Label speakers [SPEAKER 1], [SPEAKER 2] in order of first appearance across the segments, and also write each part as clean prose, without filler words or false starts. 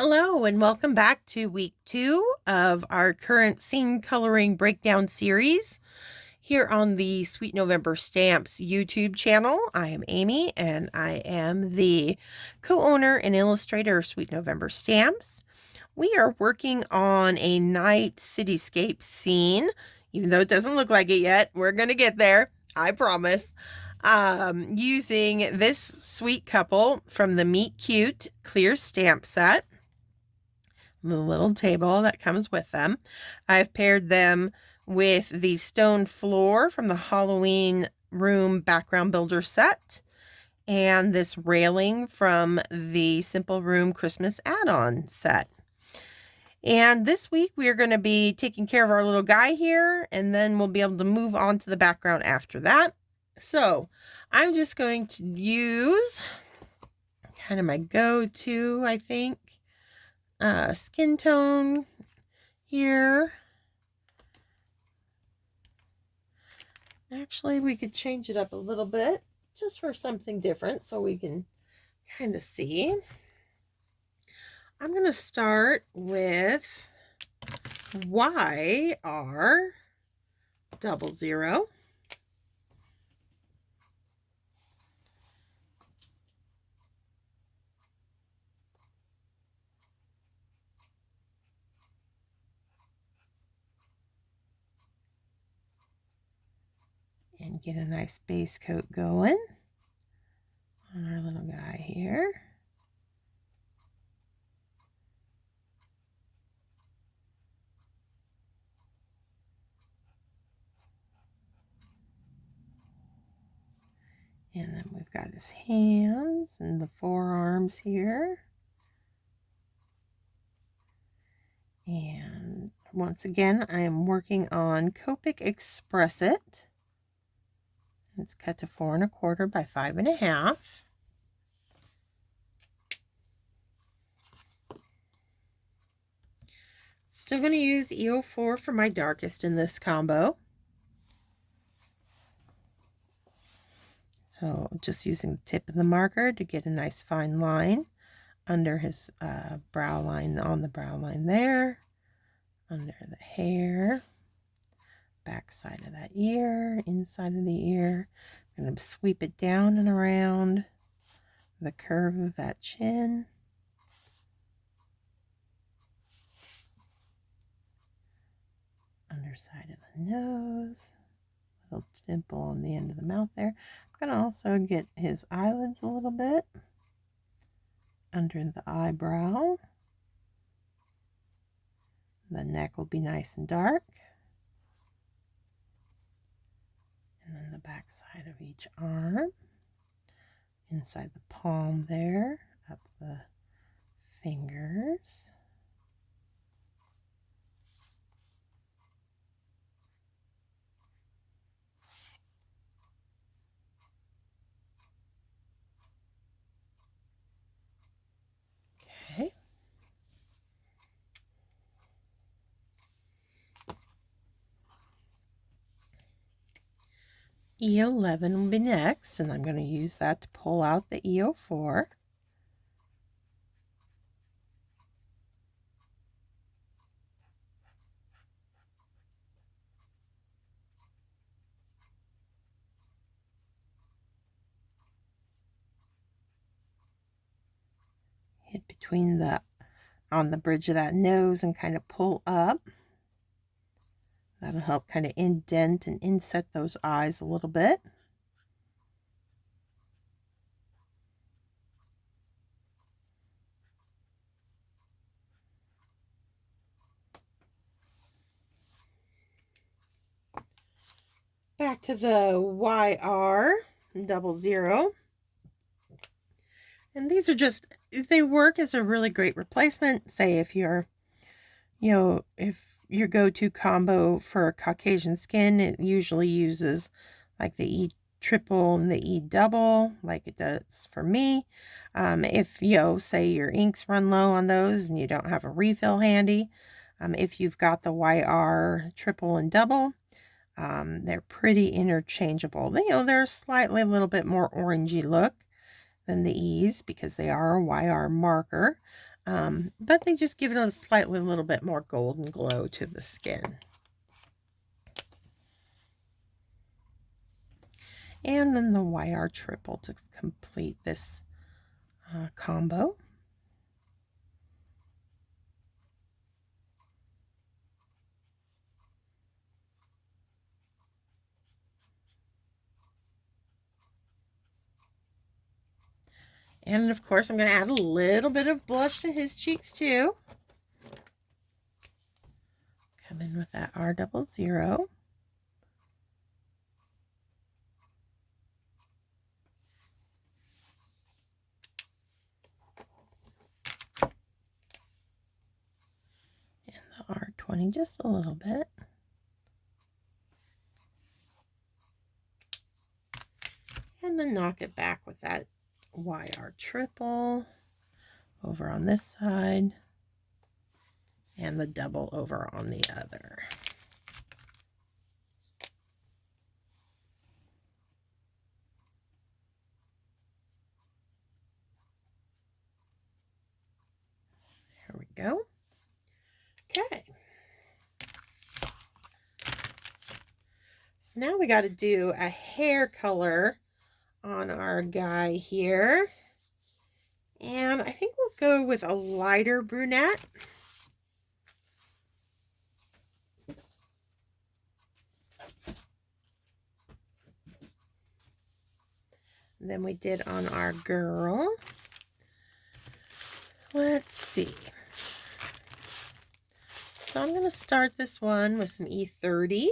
[SPEAKER 1] Hello and welcome back to week 2 of our current scene coloring breakdown series here on the Sweet November Stamps YouTube channel. I am Amy and I am the co-owner and illustrator of Sweet November Stamps. We are working on a night cityscape scene. Even though it doesn't look like it yet, we're going to get there, I promise. Using this sweet couple from the Meet Cute clear stamp set. The little table that comes with them. I've paired them with the stone floor from the Halloween room background builder set and this railing from the Simple Room Christmas add-on set. And this week we are going to be taking care of our little guy here, and then we'll be able to move on to the background after that. So I'm just going to use kind of my go-to, I think, skin tone here. Actually, we could change it up a little bit just for something different so we can kind of see. I'm going to start with YR00. And get a nice base coat going on our little guy here. And then we've got his hands and the forearms here. And once again, I am working on Copic X-press It. It's cut to 4 1/4 by 5 1/2. Still going to use EO4 for my darkest in this combo. So just using the tip of the marker to get a nice fine line under his brow line, on the brow line there, under the hair, back side of that ear, inside of the ear. I'm going to sweep it down and around the curve of that chin. Underside of the nose, little dimple on the end of the mouth there. I'm going to also get his eyelids a little bit under the eyebrow. The neck will be nice and dark. And then the back side of each arm, inside the palm there, up the fingers. Okay. E11 will be next, and I'm going to use that to pull out the EO4. Hit between on the bridge of that nose and kind of pull up. That'll help kind of indent and inset those eyes a little bit. Back to the YR00. And these are just, they work as a really great replacement. Say if you're, if your go-to combo for Caucasian skin, it usually uses like the E triple and the E double, like it does for me. If, say your inks run low on those and you don't have a refill handy, if you've got the YR triple and double, they're pretty interchangeable. They're slightly a little bit more orangey look than the E's because they are a YR marker. but they just give it a slightly little bit more golden glow to the skin. And then the YR triple to complete this combo. And of course, I'm going to add a little bit of blush to his cheeks too. Come in with that R00. And the R20 just a little bit. And then knock it back with that YR triple over on this side and the double over on the other. There we go. Okay. So now we got to do a hair color on our guy here. And I think we'll go with a lighter brunette. Than we did on our girl. Let's see. So I'm going to start this one with some E30.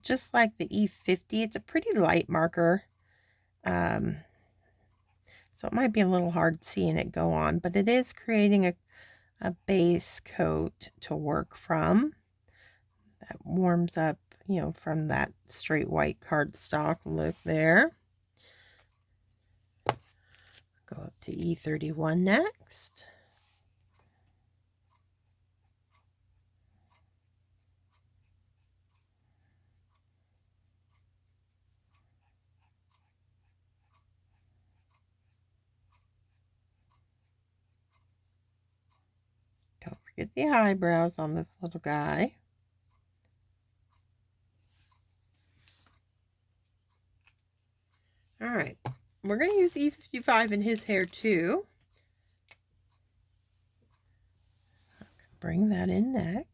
[SPEAKER 1] Just like the E50, it's a pretty light marker. So it might be a little hard seeing it go on, but it is creating a base coat to work from. That warms up, you know, from that straight white cardstock look there. Go up to E31 next. Don't forget the eyebrows on this little guy. All right, we're going to use E55 in his hair too. So I'm going to bring that in next.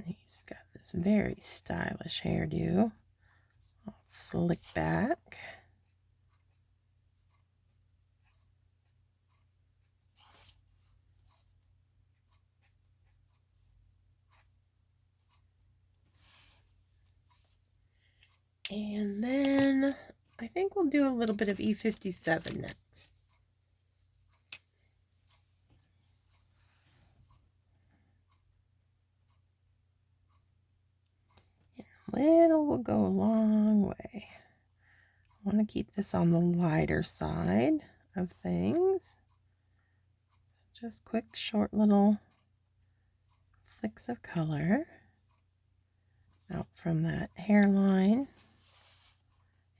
[SPEAKER 1] He's got this very stylish hairdo, all slick back. And then I think we'll do a little bit of E57 next. And a little will go a long way. I want to keep this on the lighter side of things. So just quick, short little flicks of color out from that hairline.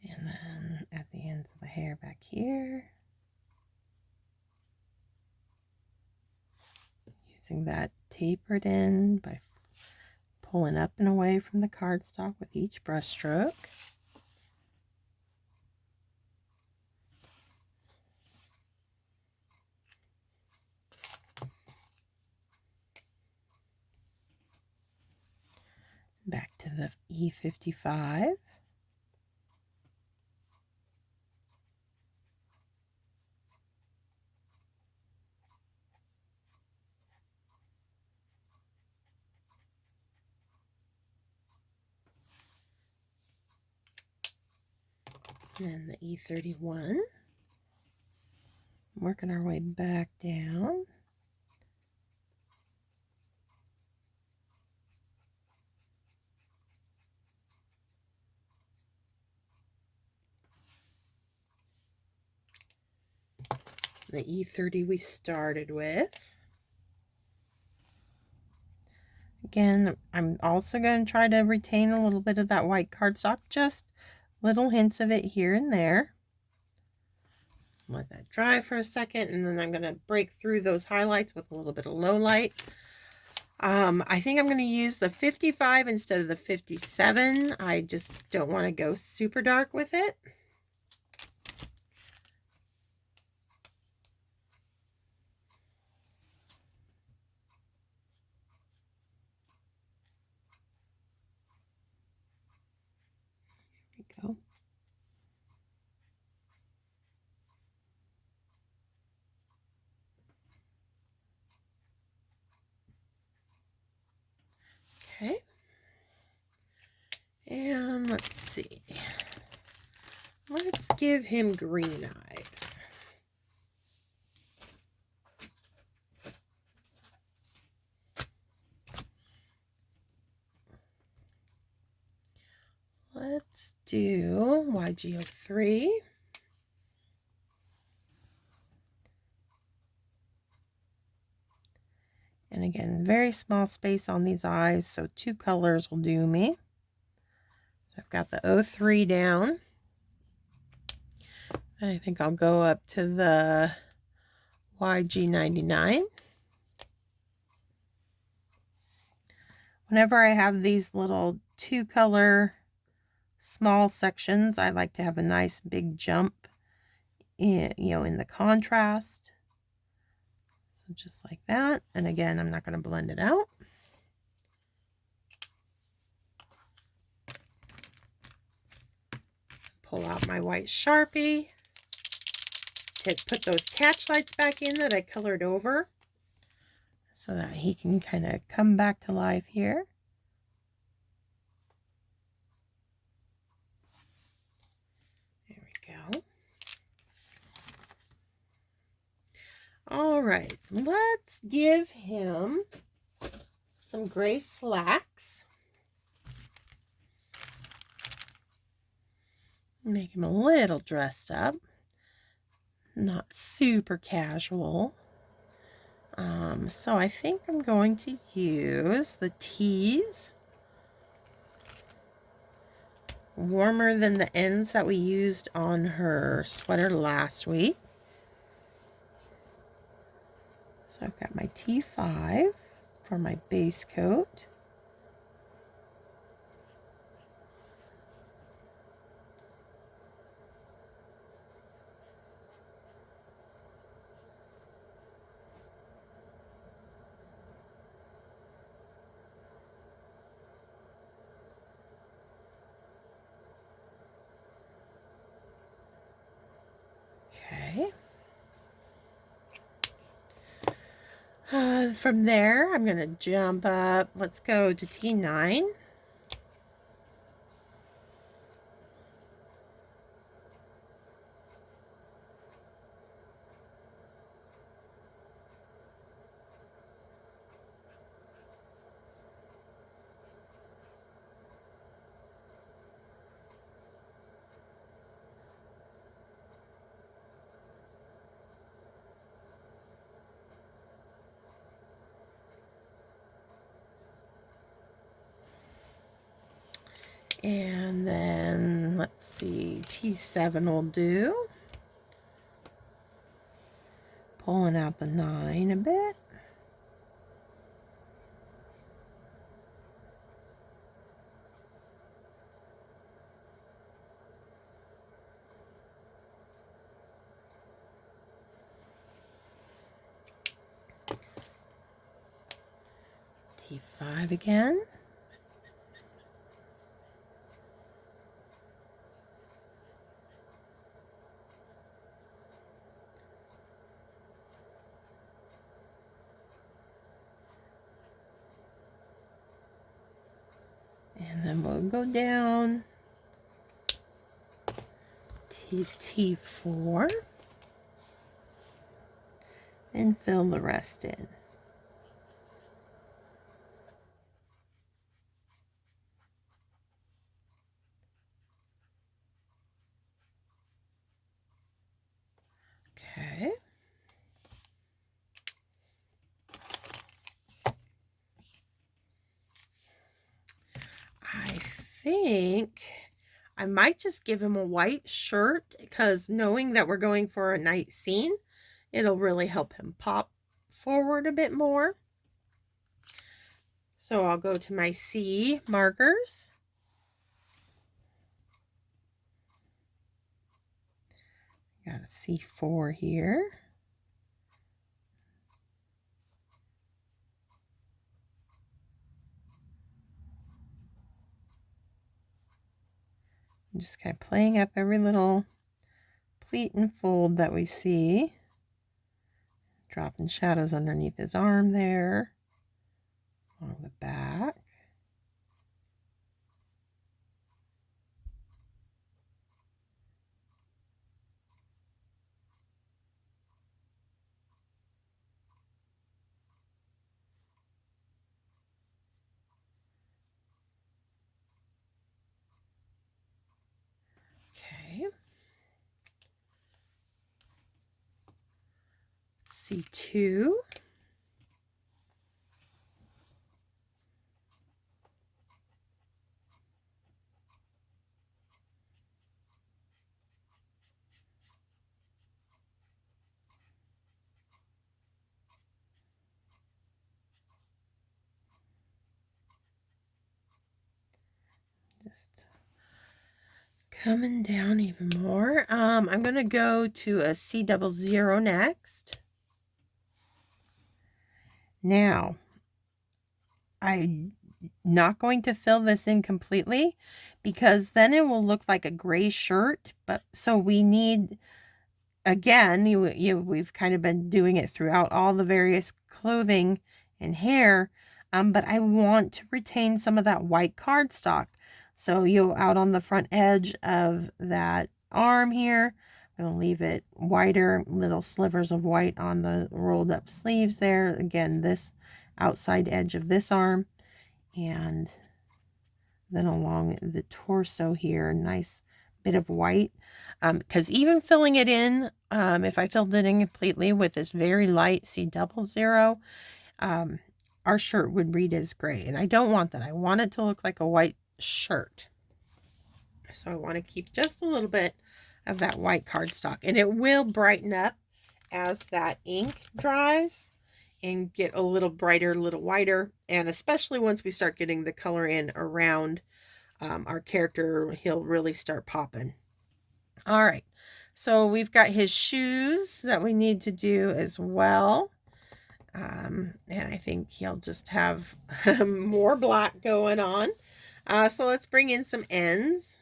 [SPEAKER 1] And then at the ends of the hair back here. Using that tapered end by pulling up and away from the cardstock with each brush stroke. Back to the E55. And the E31. Working our way back down. the E30 we started with. Again, I'm also going to try to retain a little bit of that white cardstock, just little hints of it here and there. Let that dry for a second, and then I'm going to break through those highlights with a little bit of low light. I think I'm going to use the 55 instead of the 57. I just don't want to go super dark with it. There we go. Okay. And let's see. Let's give him green eyes. Let's do YG03. And again, very small space on these eyes, so 2 colors will do me. So I've got the 03 down. I think I'll go up to the YG99. Whenever I have these little 2-color small sections, I like to have a nice big jump in, in the contrast. So just like that. And again, I'm not going to blend it out. Pull out my white Sharpie to put those catch lights back in that I colored over, so that he can kind of come back to life here. There we go. All right, let's give him some gray slacks. Make him a little dressed up, not super casual. So I think I'm going to use the tees, warmer than the ends that we used on her sweater last week. So I've got my T5 for my base coat. Okay. From there, I'm going to jump up. Let's go to T9. And then, let's see, T7 will do. Pulling out the 9 a bit. T5 again. And then we'll go down to T4 and fill the rest in. Okay. think I might just give him a white shirt, because knowing that we're going for a night scene, it'll really help him pop forward a bit more. So I'll go to my C markers. Got a C4 here. I'm just kind of playing up every little pleat and fold that we see. Dropping shadows underneath his arm there, along the back. Okay. C2. Just coming down even more. I'm going to go to a C00 next. Now, I'm not going to fill this in completely, because then it will look like a gray shirt. But so we need, again, we've kind of been doing it throughout all the various clothing and hair, but I want to retain some of that white cardstock. So out on the front edge of that arm here, I'm going to leave it whiter, little slivers of white on the rolled up sleeves there. Again, this outside edge of this arm, and then along the torso here, nice bit of white. Because even filling it in, if I filled it in completely with this very light C00, our shirt would read as gray, and I don't want that. I want it to look like a white shirt. So I want to keep just a little bit of that white cardstock, and it will brighten up as that ink dries and get a little brighter, a little whiter, and especially once we start getting the color in around our character, he'll really start popping. All right, so we've got his shoes that we need to do as well. And I think he'll just have more black going on. So let's bring in some ends.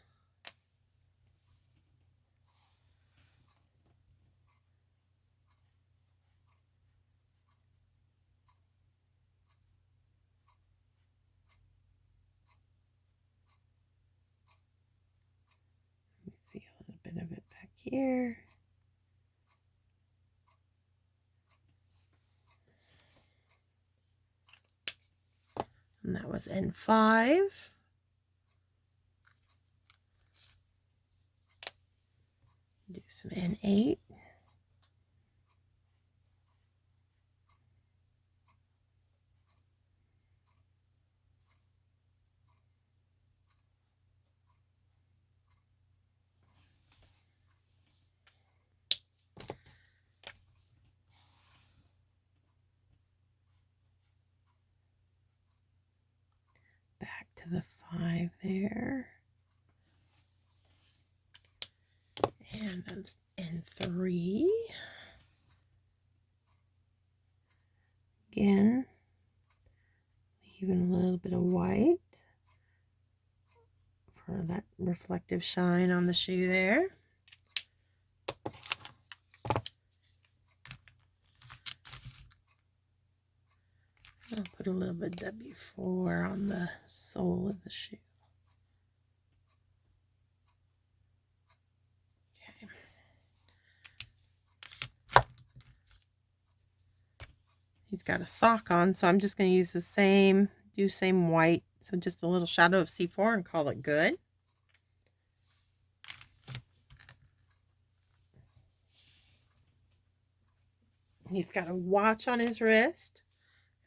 [SPEAKER 1] Let me see a little bit of it back here. And that was N5. Do some N8. Back to the 5 there. And 3. Again, leaving a little bit of white for that reflective shine on the shoe there. I'll put a little bit of W4 on the sole of the shoe. Okay. He's got a sock on, so I'm just going to use the same white. So just a little shadow of C4 and call it good. He's got a watch on his wrist.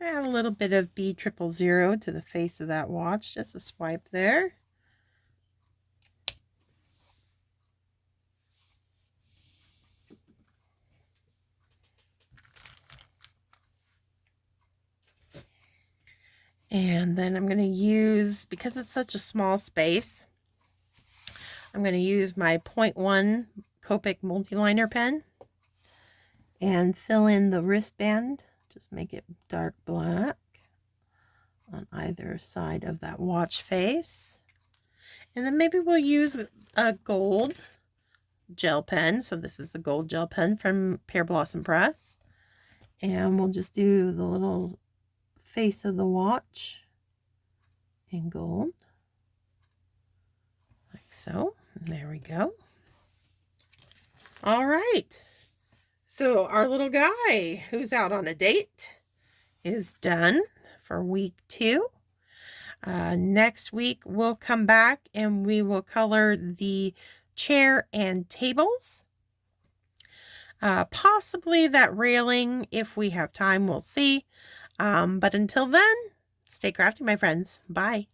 [SPEAKER 1] Add a little bit of B000 to the face of that watch, just a swipe there. And then I'm going to use, because it's such a small space, I'm going to use my 0.1 Copic Multi-liner pen and fill in the wristband. Just make it dark black on either side of that watch face. And then maybe we'll use a gold gel pen. So this is the gold gel pen from Pear Blossom Press. And we'll just do the little face of the watch in gold. Like so. There we go. All right. So our little guy who's out on a date is done for week 2. Next week we'll come back and we will color the chair and tables. Possibly that railing if we have time, we'll see. But until then, stay crafty, my friends. Bye.